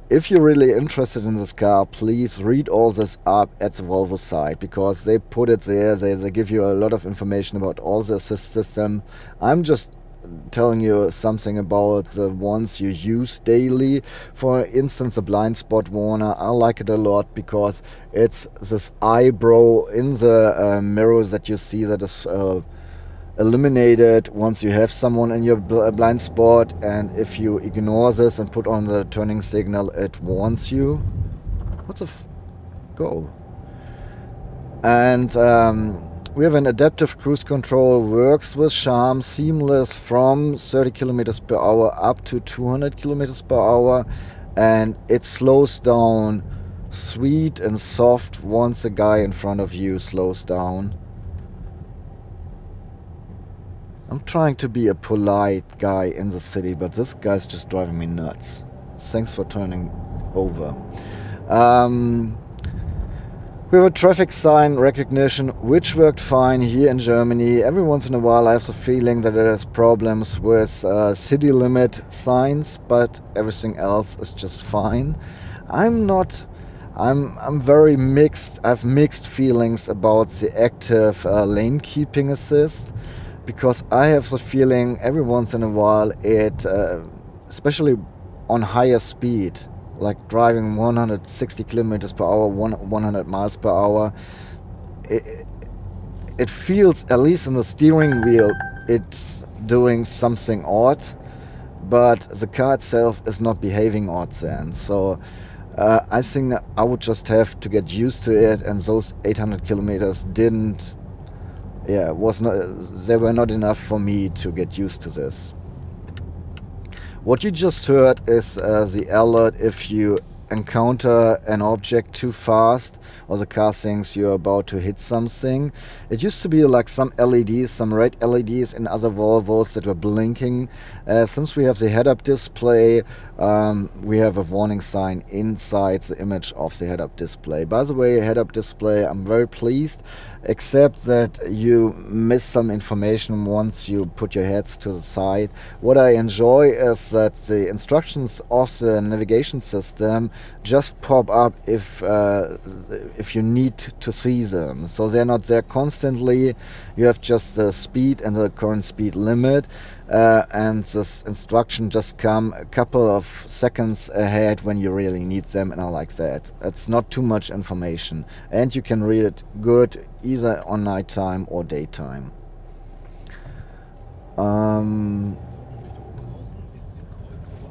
If you're really interested in this car, please read all this up at the Volvo site, because they put it there. They give you a lot of information about all the assist system. I'm just telling you something about the ones you use daily. For instance, the blind spot warner, I like it a lot because it's this eyebrow in the mirror that you see that is eliminated once you have someone in your blind spot, and if you ignore this and put on the turning signal, it warns you. What's a go? And we have an adaptive cruise control, works with charm, seamless from 30 kilometers per hour up to 200 kilometers per hour, and it slows down sweet and soft once the guy in front of you slows down. I'm trying to be a polite guy in the city, but this guy's just driving me nuts. Thanks for turning over. We have a traffic sign recognition, which worked fine here in Germany. Every once in a while I have the feeling that there's problems with city limit signs, but everything else is just fine. I'm very mixed. I have mixed feelings about the active lane keeping assist, because I have the feeling every once in a while it, especially on higher speed, like driving 160 kilometers per hour, 100 miles per hour, it feels, at least in the steering wheel, it's doing something odd, but the car itself is not behaving odd then. So I think that I would just have to get used to it, and those 800 kilometers didn't, they were not enough for me to get used to this. What you just heard is the alert if you encounter an object too fast, or the car thinks you're about to hit something. It used to be like some LEDs, some red LEDs in other Volvos that were blinking. Since we have the head-up display, we have a warning sign inside the image of the head-up display. By the way, head-up display, I'm very pleased, except that you miss some information once you put your heads to the side. What I enjoy is that the instructions of the navigation system just pop up if you need to see them. So they're not there constantly. You have just the speed and the current speed limit, and this instruction just come a couple of seconds ahead when you really need them, and I like that. It's not too much information, and you can read it good either on nighttime or daytime.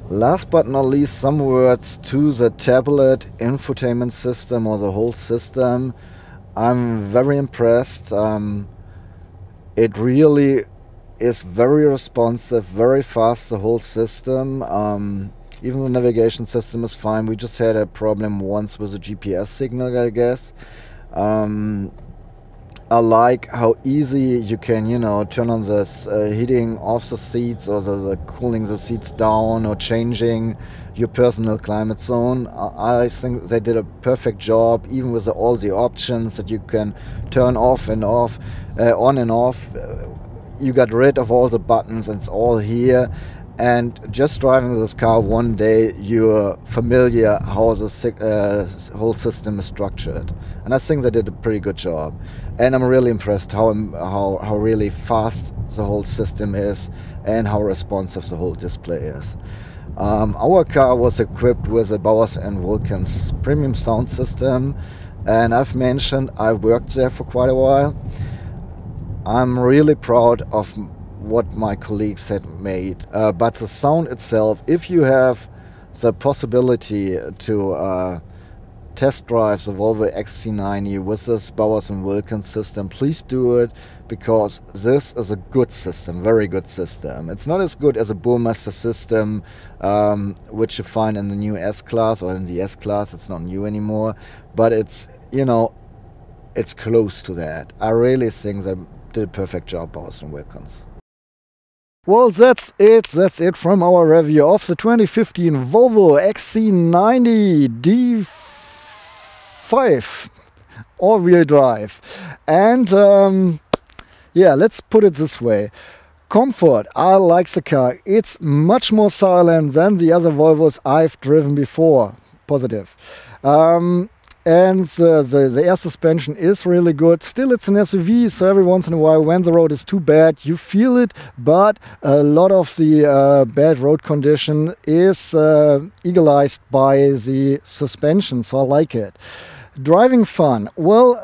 Last but not least, some words to the tablet infotainment system, or the whole system. I'm very impressed. It really is very responsive, very fast, the whole system. Even the navigation system is fine. We just had a problem once with the GPS signal, I guess. I like how easy you can, you know, turn on this heating off the seats, or the cooling the seats down, or changing your personal climate zone. I think they did a perfect job, even with all the options that you can turn off and off, on and off. You got rid of all the buttons, and it's all here. And just driving this car one day, you're familiar how the whole system is structured. And I think they did a pretty good job. And I'm really impressed how really fast the whole system is, and how responsive the whole display is. Our car was equipped with a Bowers & Wilkins premium sound system, and I've mentioned I worked there for quite a while. I'm really proud of what my colleagues had made, but the sound itself, if you have the possibility to test drive the Volvo XC90 with this Bowers & Wilkins system, please do it, because this is a good system, very good system. It's not as good as a Burmester system, which you find in the new S-Class or in the S-Class. It's not new anymore, but it's, you know, it's close to that. I really think they did a perfect job, Bose and Wilkins. Well, that's it from our review of the 2015 Volvo XC90 D5 all-wheel drive. And yeah, let's put it this way. Comfort, I like the car. It's much more silent than the other Volvos I've driven before. Positive. And the air suspension is really good. Still, it's an SUV, so every once in a while, when the road is too bad, you feel it. But a lot of the bad road condition is equalized by the suspension, so I like it. Driving fun. Well,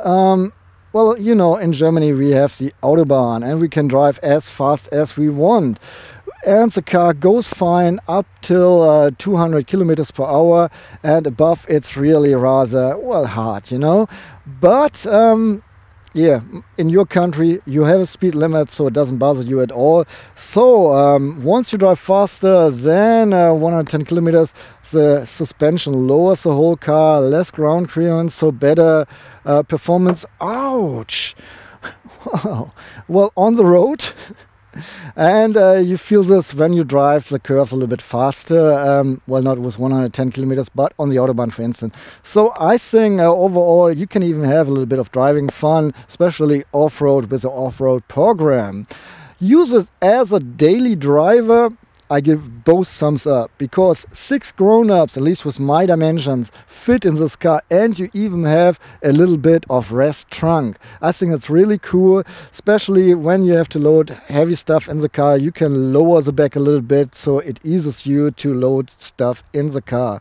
you know, in Germany we have the Autobahn, and we can drive as fast as we want. And the car goes fine up till 200 kilometers per hour, and above it's really rather, well, hard, you know. But yeah, in your country you have a speed limit, so it doesn't bother you at all. So once you drive faster than 110 kilometers, the suspension lowers the whole car, less ground clearance, so better performance. Ouch! Wow. Well, on the road. And you feel this when you drive the curves a little bit faster, well, not with 110 kilometers, but on the Autobahn, for instance. So I think overall you can even have a little bit of driving fun, especially off-road with the off-road program. Use it as a daily driver. I give both thumbs up, because 6 grown-ups, at least with my dimensions, fit in this car, and you even have a little bit of rest trunk. I think that's really cool, especially when you have to load heavy stuff in the car. You can lower the back a little bit, so it eases you to load stuff in the car.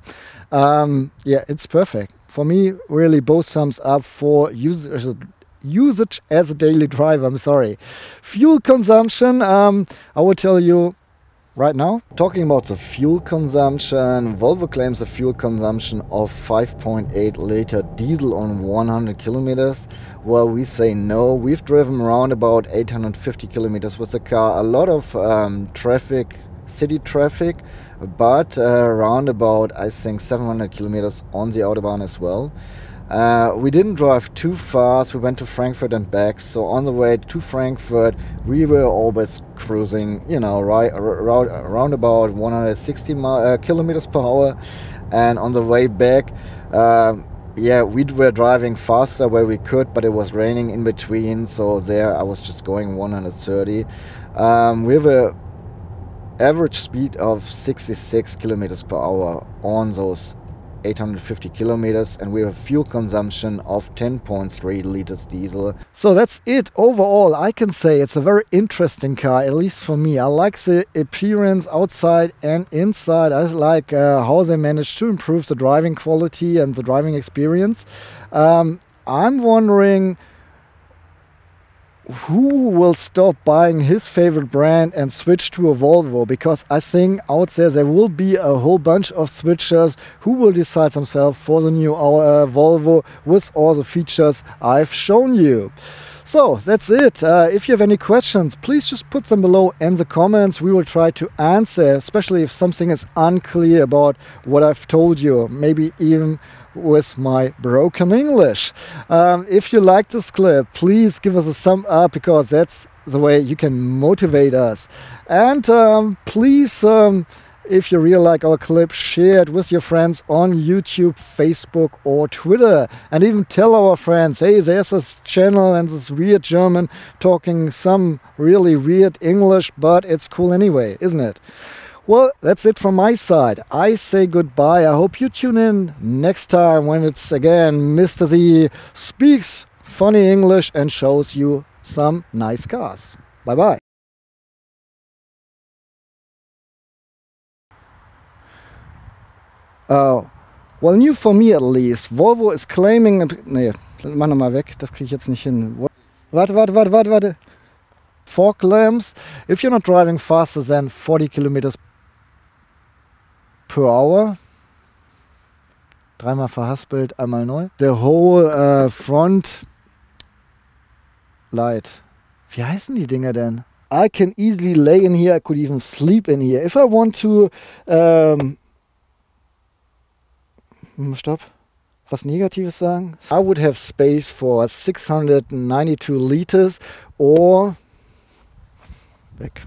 Yeah, it's perfect. For me, really both thumbs up for usage as a daily driver. I'm sorry. Fuel consumption, I will tell you right now. Talking about the fuel consumption, Volvo claims a fuel consumption of 5.8 liter diesel on 100 kilometers. Well, we say no. We've driven around about 850 kilometers with the car. A lot of traffic, city traffic, but around about, I think, 700 kilometers on the Autobahn as well. We didn't drive too fast. We went to Frankfurt and back. So on the way to Frankfurt, we were always cruising, you know, around about 160 kilometers per hour. And on the way back, yeah, we were driving faster where we could, but it was raining in between. So there I was just going 130. We have an average speed of 66 kilometers per hour on those 850 kilometers, and we have fuel consumption of 10.3 liters diesel. So that's it. Overall, I can say it's a very interesting car, at least for me. I like the appearance outside and inside. I like how they managed to improve the driving quality and the driving experience. I'm wondering who will stop buying his favorite brand and switch to a Volvo, because I think out there will be a whole bunch of switchers who will decide themselves for the new Volvo with all the features I've shown you. So that's it. If you have any questions, please just put them below in the comments. We will try to answer, especially if something is unclear about what I've told you, maybe even with my broken English. If you like this clip, please give us a thumb up, because that's the way you can motivate us. And please, if you really like our clip, share it with your friends on YouTube, Facebook or Twitter, and even tell our friends, hey, there's this channel and this weird German talking some really weird English, but it's cool anyway, isn't it? Well, that's it from my side. I say goodbye. I hope you tune in next time when it's again Mr. Z speaks funny English and shows you some nice cars. Bye bye. Well, new for me at least. Volvo is claiming... Nee, mach nochmal weg. Das kriege ich jetzt nicht hin. Warte. Fog lamps. If you're not driving faster than 40 kilometers per hour, dreimal verhaspelt, einmal neu. The whole front light Wie heißen die Dinger denn? I can easily lay in here, I could even sleep in here. If I want to... Stopp. Was Negatives sagen? I would have space for 692 liters or... Weg.